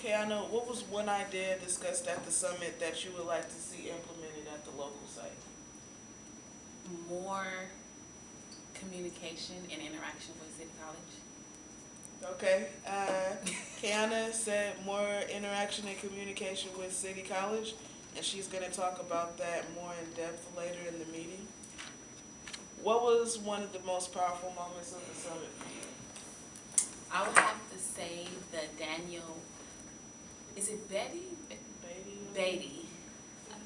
Kayona, what was one idea discussed at the summit that you would like to see implemented at the local site? More communication and interaction with City College. Okay. Kayona said more interaction and communication with City College, and she's going to talk about that more in depth later in the meeting. What was one of the most powerful moments of the summit for you? I would have to say the Daniel, is it Beatty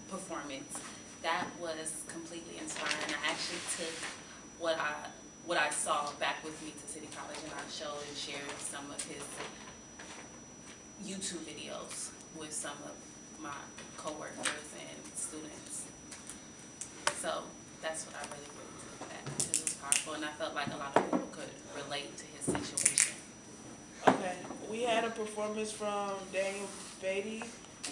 performance. That was completely inspiring. I actually took what I saw back with me to City College, and I showed and shared some of his YouTube videos with some of my coworkers and students. So that's what I really bring to that. It was powerful, and I felt like a lot of people could relate to his situation. Okay. We had a performance from Daniel Beatty.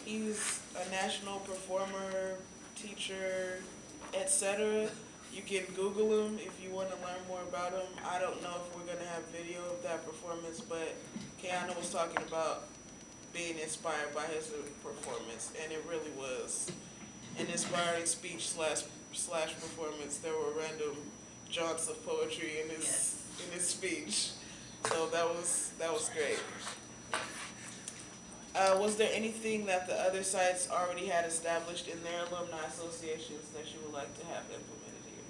He's a national performer, teacher, etc. You can Google him if you want to learn more about him. I don't know if we're going to have video of that performance, but Kayona was talking about being inspired by his performance, and it really was an inspiring speech slash performance. There were random jaunts of poetry in his speech, so that was great. Was there anything that the other sites already had established in their alumni associations that you would like to have implemented here?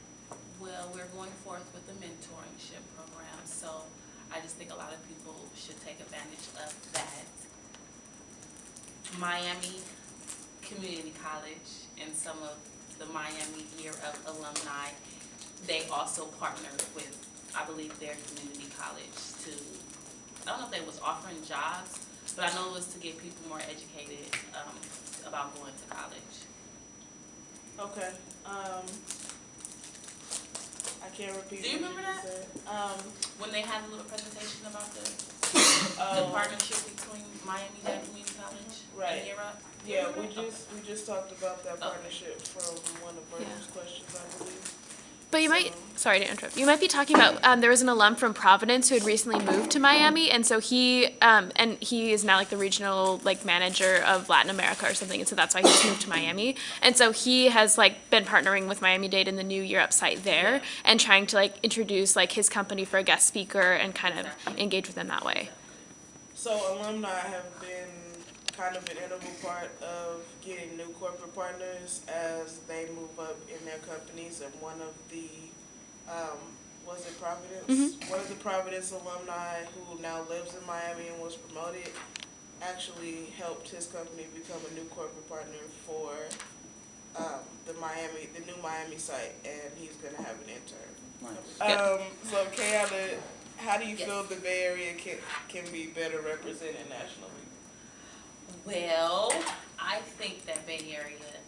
Well, we're going forth with the mentorship program, so I just think a lot of people should take advantage of that. Miami Community College and some of the Miami Year of Alumni, they also partnered with, I believe, their community college to, I don't know if they was offering jobs, but I know it was to get people more educated about going to college. Okay. I can't repeat. Do you remember that? When they had a little presentation about the partnership between Miami-Dade Community College right. and Europe? Yeah, we just talked about that partnership from one of Virgil's questions, I believe. But you might, sorry to interrupt, you might be talking about, there was an alum from Providence who had recently moved to Miami, and so he is now like the regional like manager of Latin America or something, and so that's why he just moved to Miami. And so he has like been partnering with Miami-Dade in the new Europe site there, and trying to like introduce like his company for a guest speaker and kind of engage with them that way. So alumni have been kind of an integral part of getting new corporate partners as they move up in their companies, and one of the, was it Providence? Mm-hmm. One of the Providence alumni who now lives in Miami and was promoted actually helped his company become a new corporate partner for the new Miami site, and he's going to have an intern. Nice. So Kayona, how do you feel the Bay Area can be better represented nationally? Well, I think that Bay Area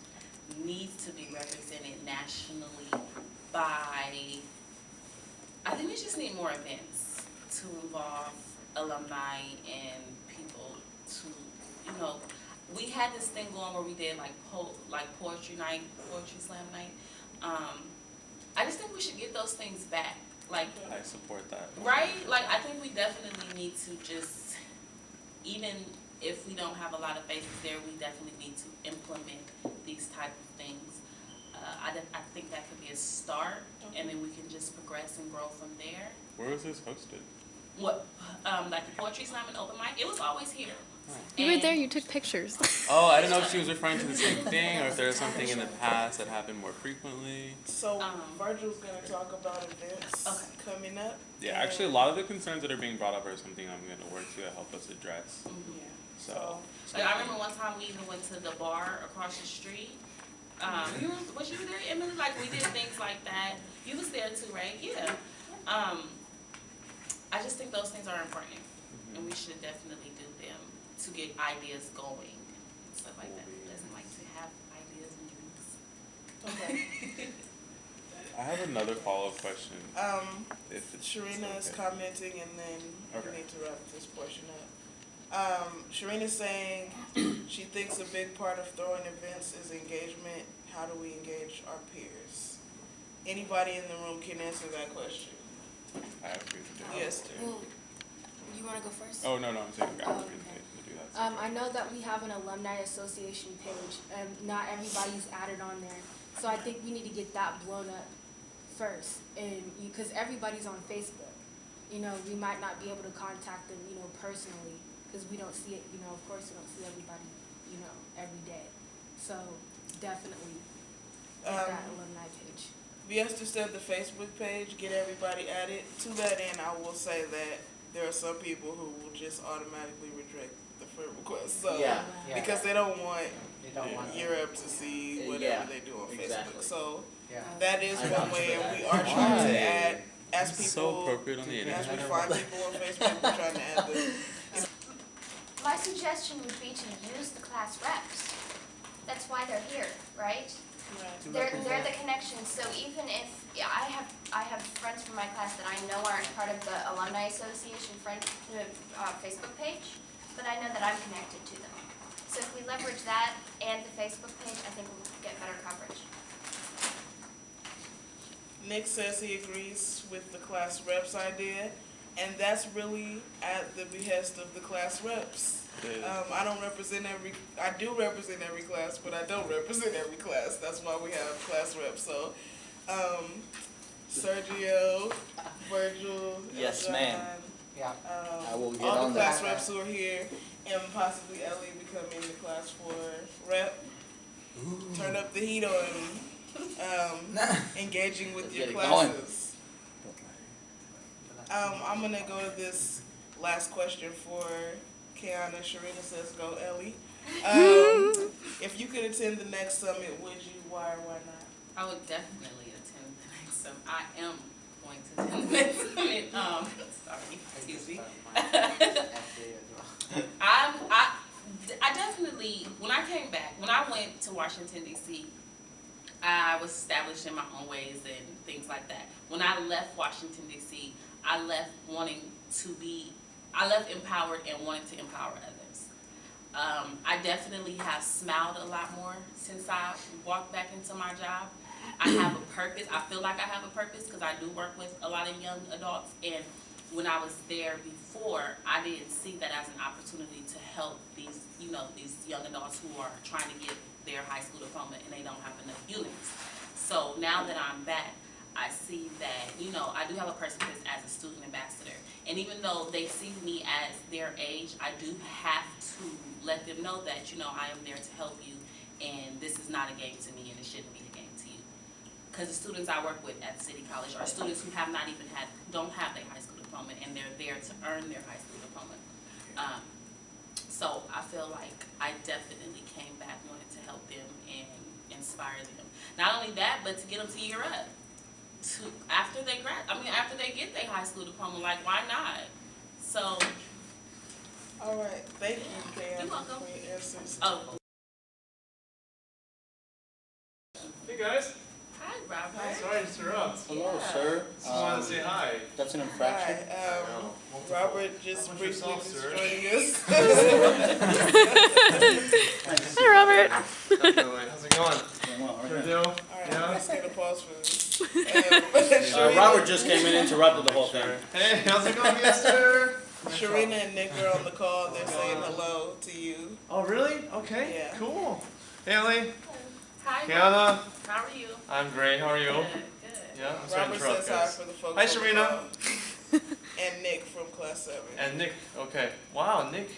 needs to be represented nationally by, I think we just need more events to involve alumni and people to, we had this thing going where we did like poetry night, poetry slam night. I just think we should get those things back. Like, I support that. Right? Like, I think we definitely need to just, even if we don't have a lot of faces there, we definitely need to implement these type of things. I think that could be a start, and then we can just progress and grow from there. Where was this hosted? What, like the poetry slam and open mic? It was always here. You were there, you took pictures. Oh, I didn't know if she was referring to the same thing or if there was something in the past that happened more frequently. So Virgil's going to talk about events coming up. Yeah, actually a lot of the concerns that are being brought up are something I'm going to work to help us address. Yeah. So like, I remember one time we even went to the bar across the street. Was you there, Emily? Like, we did things like that. You was there too, right? Yeah. I just think those things are important, and we should definitely do them to get ideas going and stuff like that. Who doesn't like to have ideas and drinks? Okay. I have another follow-up question. Sharina is commenting, and then we need to wrap this portion up. Sharina's saying she thinks a big part of throwing events is engagement. How do we engage our peers? Anybody in the room can answer that question. I agree with you. Yes, sir. Well, you want to go first? Oh, no, I'm saying I agree to do that. I know that we have an alumni association page, and not everybody's added on there. So I think we need to get that blown up first, and because everybody's on Facebook, we might not be able to contact them, personally, because we don't see it. Of course, we don't see everybody, every day. So definitely get that alumni page. Viesta said the Facebook page, get everybody added. To that end, I will say that there are some people who will just automatically reject the friend request. So Yeah. because they don't want They don't want Europe to see whatever Yeah, they do on exactly. Facebook. So Yeah. that is I one vouch way, for and we that. are trying to Why? add, as It's so people, appropriate on the as internet. we find people on Facebook, we're trying to add them. My suggestion would be to use the class reps. That's why they're here, right? They're the connection, so even if, I have friends from my class that I know aren't part of the Alumni Association Facebook page, but I know that I'm connected to them. So if we leverage that and the Facebook page, I think we'll get better coverage. Nick says he agrees with the class reps idea, and that's really at the behest of the class reps. I do represent every class, but I don't represent every class. That's why we have class reps. So, Sergio, Virgil, Yes, Eljon, ma'am. Yeah. I will get all on the class that. reps who are here, and possibly Ellie becoming the class 4 rep. Turn up the heat on engaging with Let's your get it going. classes. I'm gonna go to this last question for Kayona. Sharina says, "Go Ellie." If you could attend the next summit, would you? Why or why not? I would definitely attend the next summit. I am going to attend the next summit. Sorry, excuse me. I definitely, when I came back, when I went to Washington, D.C., I was establishing my own ways and things like that. When I left Washington, D.C., I left empowered and wanting to empower others. I definitely have smiled a lot more since I walked back into my job. I have a purpose. I feel like I have a purpose because I do work with a lot of young adults, and when I was there before, I didn't see that as an opportunity to help these young adults who are trying to get their high school diploma and they don't have enough units. So now that I'm back, I see that, I do have a purpose as a student ambassador. And even though they see me as their age, I do have to let them know that, I am there to help you, and this is not a game to me and it shouldn't be a game to you. Because the students I work with at City College are students who don't have their high school diploma, and they're there to earn their high school diploma. So I feel like I definitely came back wanting to help them and inspire them. Not only that, but to get them to year up. After they get their high school diploma, like, why not? So. All right, thank you, Kayona, You're welcome. for your answers. Oh. Hey guys. Hi, Robert. Sorry to interrupt. Hello, Yeah. sir. Just wanted to say hi. That's an infraction. Hi, Robert just How about briefly yourself, was sir? joining us. Hi, Robert. Definitely. How's it going? Doing well, Good right? deal? All right, Yeah. let's get a pause for this. Robert just came in and interrupted the whole thing. Hey, how's it going, Esther? Sharina and Nick are on the call. They're saying hello to you. Oh, really? Okay. Yeah. Cool. Hey, Ellie. Hi, Kiana. how are you? I'm great. How are you? Good, good. Yeah, I'm sorry to Robert interrupt, says hi guys. for the folks Hi, on the Sharina. call. And Nick from class 7. And Nick. Okay. Wow, Nick.